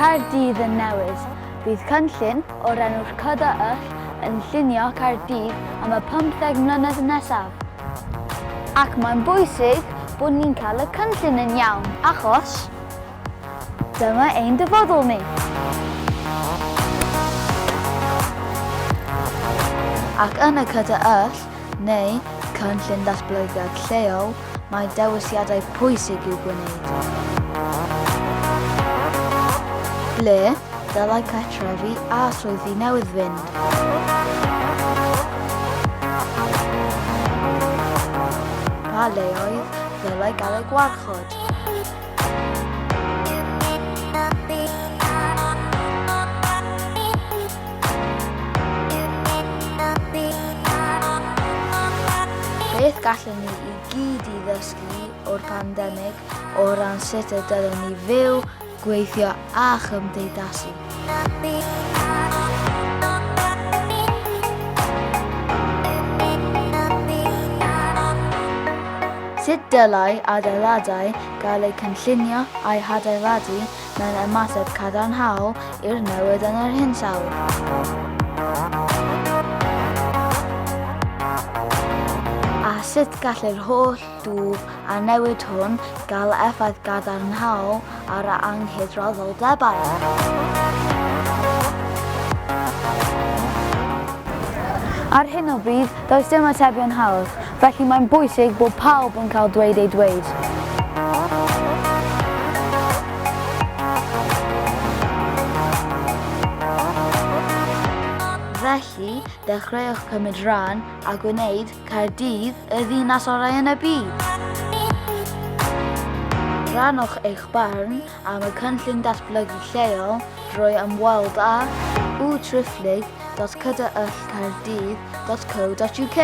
Caerdydd yn newid. Bydd cynllun o'r enw'r Cydyll yn llunio Caerdydd am y 15 mlynedd nesaf. Ac mae'n bwysig bod ni'n cael y cynllun yn iawn, achos dyma ein dyfodol ni. Ac yn y Cydyll, neu Cynllun Datblygu Lleol, mae dewisiadau pwysig i'w gwneud. Ble dylai cartrefi a swyddi newydd fynd. Pa leoedd ddylai gael eu gwarchod. Beth gallwn ni i gyd i ddysgu o'r pandemig o ran sut y dylwn ni fyw, gweithio a chymdeithasu. Sut dylai adeiladau gael eu cynllunio a'i hadeiladu mewn ymateb cadarnhaol i'r newid yn yr hinsawdd? A sut gallai'r holl dwf a newid hwn gael effaith gadarnhaol ar y anghydraddoldebau? Ar hyn o bryd, does dim atebion hawdd, felly mae'n bwysig bod pawb yn cael dweud ei dweud. Felly, dechreuwch cymryd rhan a gwneud Caerdydd y ddinas orau yn y byd. Rhannwch eich barn am y Cynllun Datblygu Lleol drwy ymweld â www.cydyllcaerdydd.co.uk.